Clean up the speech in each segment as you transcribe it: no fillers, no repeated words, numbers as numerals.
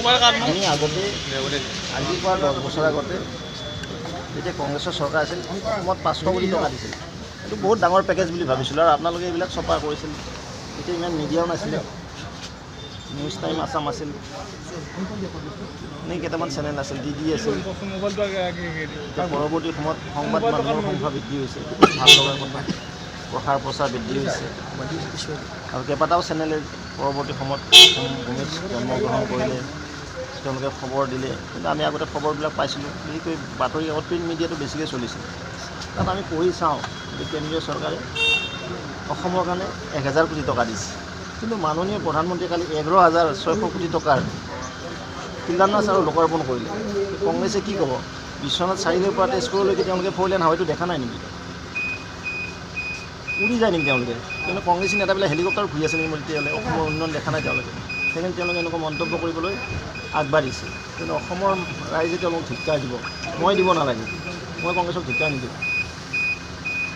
আমি আগতে আজিৰ পৰা 10 বছৰ আগতে যেতিয়া কংগ্ৰেছৰ চৰকাৰ আছিল সময়ত 500 কোটি টকা দিছিল। এইটো বহুত ডাঙৰ পেকেজ বুলি ভাবিছিলোঁ আৰু আপোনালোকে এইবিলাক চপা কৰিছিল। তেতিয়া ইমান মিডিয়াও নাছিলে, নিউজ টাইম আছাম আছিল, এনেই কেইটামান চেনেল আছিল, DD আছিল। পৰৱৰ্তী সময়ত সংবাদ মাধ্যমৰ সংখ্যা বৃদ্ধি হৈছে, ভাল লগা কথা, প্ৰসাৰ প্ৰচাৰ বৃদ্ধি হৈছে আৰু কেইবাটাও চেনেলে পৰৱৰ্তী সময়ত ভূমিত জন্মগ্ৰহণ কৰিলে, তেওঁলোকে খবৰ দিলে। কিন্তু আমি আগতে খবৰবিলাক পাইছিলোঁ, বিশেষকৈ বাতৰি কাকত প্ৰিণ্ট মিডিয়াটো বেছিকৈ চলিছিল। তাত আমি পঢ়ি চাওঁ যে কেন্দ্ৰীয় চৰকাৰে অসমৰ কাৰণে 1000 কোটি টকা দিছে, কিন্তু মাননীয় প্ৰধানমন্ত্ৰীয়ে কালি 11,600 কোটি টকাৰ শিলান্যাস আৰু লোকাৰ্পণ কৰিলে। কংগ্ৰেছে কি ক'ব? বিশ্বনাথ চাৰিআলিৰ পৰা তেজপুৰলৈকে তেওঁলোকে 4 লেন হাইৱেটো দেখা নাই নেকি? উৰি যায় নেকি তেওঁলোকে? কিন্তু কংগ্ৰেছী নেতাবিলাক হেলিকপ্টাৰ ঘূৰি আছে নেকি? তেতিয়াহ'লে অসমৰ উন্নয়ন দেখা নাই তেওঁলোকে। সেইকাৰণে তেওঁলোকে এনেকুৱা মন্তব্য কৰিবলৈ আগবাঢ়িছে। কিন্তু অসমৰ ৰাইজে তেওঁলোকক ধিক্কাৰ দিব, মই দিব নালাগে, মই কংগ্ৰেছক ধিক্কাৰ নিদিওঁ।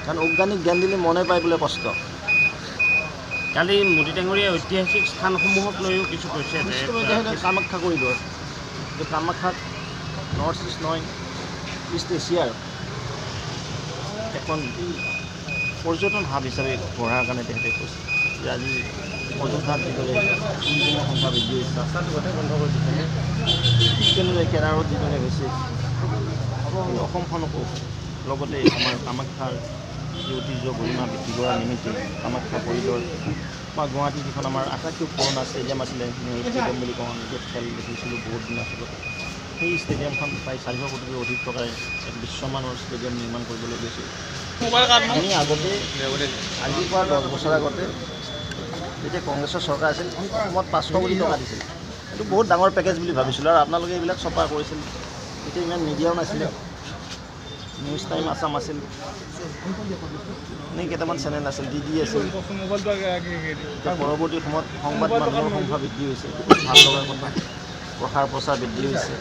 কাৰণ অজ্ঞানিক জ্ঞান দিলে মনে পায় বোলে কষ্ট। কালি মোদী ডাঙৰীয়া ঐতিহাসিক স্থানসমূহক লৈও কিছু কৈছে যে কামাখ্যা কৰিডৰ, কামাখ্যাত নৰ্থ ইষ্ট নহয়, ইষ্ট এছিয়াৰ এখন পৰ্যটন হাব হিচাপে গঢ়াৰ কাৰণে তেখেতে কৈছে যে আজি অযোধ্যাত যিদৰে টুৰিজিমৰ সংখ্যা বৃদ্ধি হৈছে, ৰাস্তাটো গোটেই বন্ধ কৰি দিছে, ঠিক তেনেদৰে কেৰাৰত যিদৰে হৈছে অসমখনকো লগতে আমাৰ কামাখ্যাৰ যি ঐতিহ্য গৰিমা বৃদ্ধি কৰাৰ নিমিত্তে কামাখ্যা কৰিডৰ বা গুৱাহাটী যিখন আমাৰ আটাইতকৈ পুৰণা ষ্টেডিয়াম আছিলে, নেহৰু ষ্টেডিয়াম বুলি কওঁ, আমি য'ত খেল দেখিছিলোঁ বহুত দিন আছিলোঁ, সেই ষ্টেডিয়ামখন প্ৰায় 400 কোটিকৈ অধিক টকাৰে এক বিশ্বমানৰ ষ্টেডিয়াম নিৰ্মাণ কৰিবলৈ গৈছিল। আমি আগতে আজিৰ পৰা 10 বছৰ আগতে যেতিয়া কংগ্ৰেছৰ চৰকাৰ আছিল সময়ত 500 কোটি টকা দিছিল। এইটো বহুত ডাঙৰ পেকেজ বুলি ভাবিছিলোঁ আৰু আপোনালোকে এইবিলাক চপা কৰিছিল। তেতিয়া ইমান মিডিয়াও নাছিলে, নিউজ টাইম আছাম আছিল, এনেই কেইটামান চেনেল আছিল, DD আছিল। পৰৱৰ্তী সময়ত সংবাদ মাধ্যমৰ সংখ্যা বৃদ্ধি হৈছে, ভাল লগা কথা, প্ৰসাৰ প্ৰচাৰ বৃদ্ধি হৈছে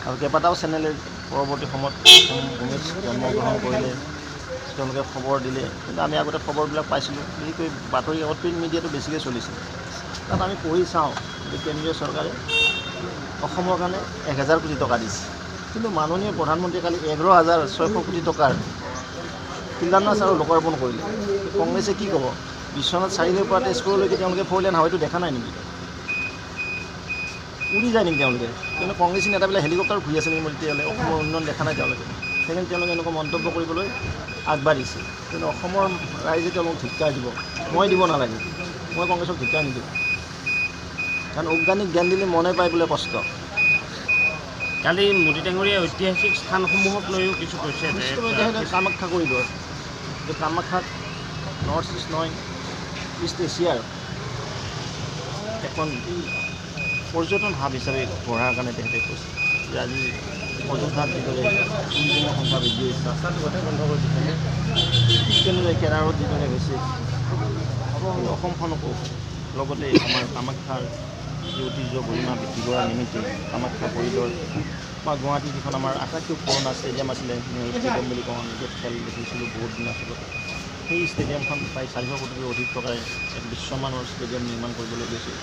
আৰু কেইবাটাও চেনেলে পৰৱৰ্তী সময়ত ভূমিত জন্মগ্ৰহণ কৰিলে, তেওঁলোকে খবৰ দিলে। কিন্তু আমি আগতে খবৰবিলাক পাইছিলোঁ, বিশেষকৈ বাতৰি কাকত প্ৰিণ্ট মিডিয়াটো বেছিকৈ চলিছিল। তাত আমি পঢ়ি চাওঁ যে কেন্দ্ৰীয় চৰকাৰে অসমৰ কাৰণে 1000 কোটি টকা দিছে, কিন্তু মাননীয় প্ৰধানমন্ত্ৰীয়ে কালি 11,600 কোটি টকাৰ শিলান্যাস আৰু লোকাৰ্পণ কৰিলে। কংগ্ৰেছে কি ক'ব? বিশ্বনাথ চাৰিআলিৰ পৰা তেজপুৰলৈকে তেওঁলোকে 4 লেন হাইৱেটো দেখা নাই নেকি? উৰি যায় নেকি তেওঁলোকে? কিন্তু কংগ্ৰেছী নেতাবিলাক হেলিকপ্টাৰ ঘূৰি আছে নেকি? তেতিয়াহ'লে অসমৰ উন্নয়ন দেখা নাই তেওঁলোকে। সেইকাৰণে তেওঁলোকে এনেকুৱা মন্তব্য কৰিবলৈ আগবাঢ়িছে। কিন্তু অসমৰ ৰাইজে তেওঁলোকক ধিক্কাৰ দিব, মই দিব নালাগে, মই কংগ্ৰেছক ধিক্কাৰ নিদিওঁ। কাৰণ অজ্ঞানিক জ্ঞান দিলে মনে পায় বোলে কষ্ট। কালি মোদী ডাঙৰীয়া ঐতিহাসিক স্থানসমূহক লৈও কিছু কৈছে যে কামাখ্যা কৰিডৰ, কামাখ্যাত নৰ্থ ইষ্ট নহয়, ইষ্ট এছিয়াৰ এখন পৰ্যটন হাব হিচাপে গঢ়াৰ কাৰণে তেখেতে কৈছে যে আজি অযোধ্যাত যিদৰে টুৰিজিমৰ সংখ্যা বৃদ্ধি হৈছে, ৰাস্তাটো গোটেই বন্ধ কৰি দিছে, ঠিক তেনেদৰে কেৰাৰত যিদৰে হৈছে অসমখনকো লগতে আমাৰ কামাখ্যাৰ যি ঐতিহ্য গৰিমা বৃদ্ধি কৰাৰ নিমিত্তে কামাখ্যা কৰিডৰ বা গুৱাহাটী যিখন আমাৰ আটাইতকৈ পুৰণা ষ্টেডিয়াম আছিলে, নেহৰু ষ্টেডিয়াম বুলি কওঁ, আমি য'ত খেল দেখিছিলোঁ বহুত দিন আছিলোঁ, সেই ষ্টেডিয়ামখন প্ৰায় 400 কোটিকৈ অধিক টকাৰে এক বিশ্বমানৰ ষ্টেডিয়াম নিৰ্মাণ কৰিবলৈ গৈছিল।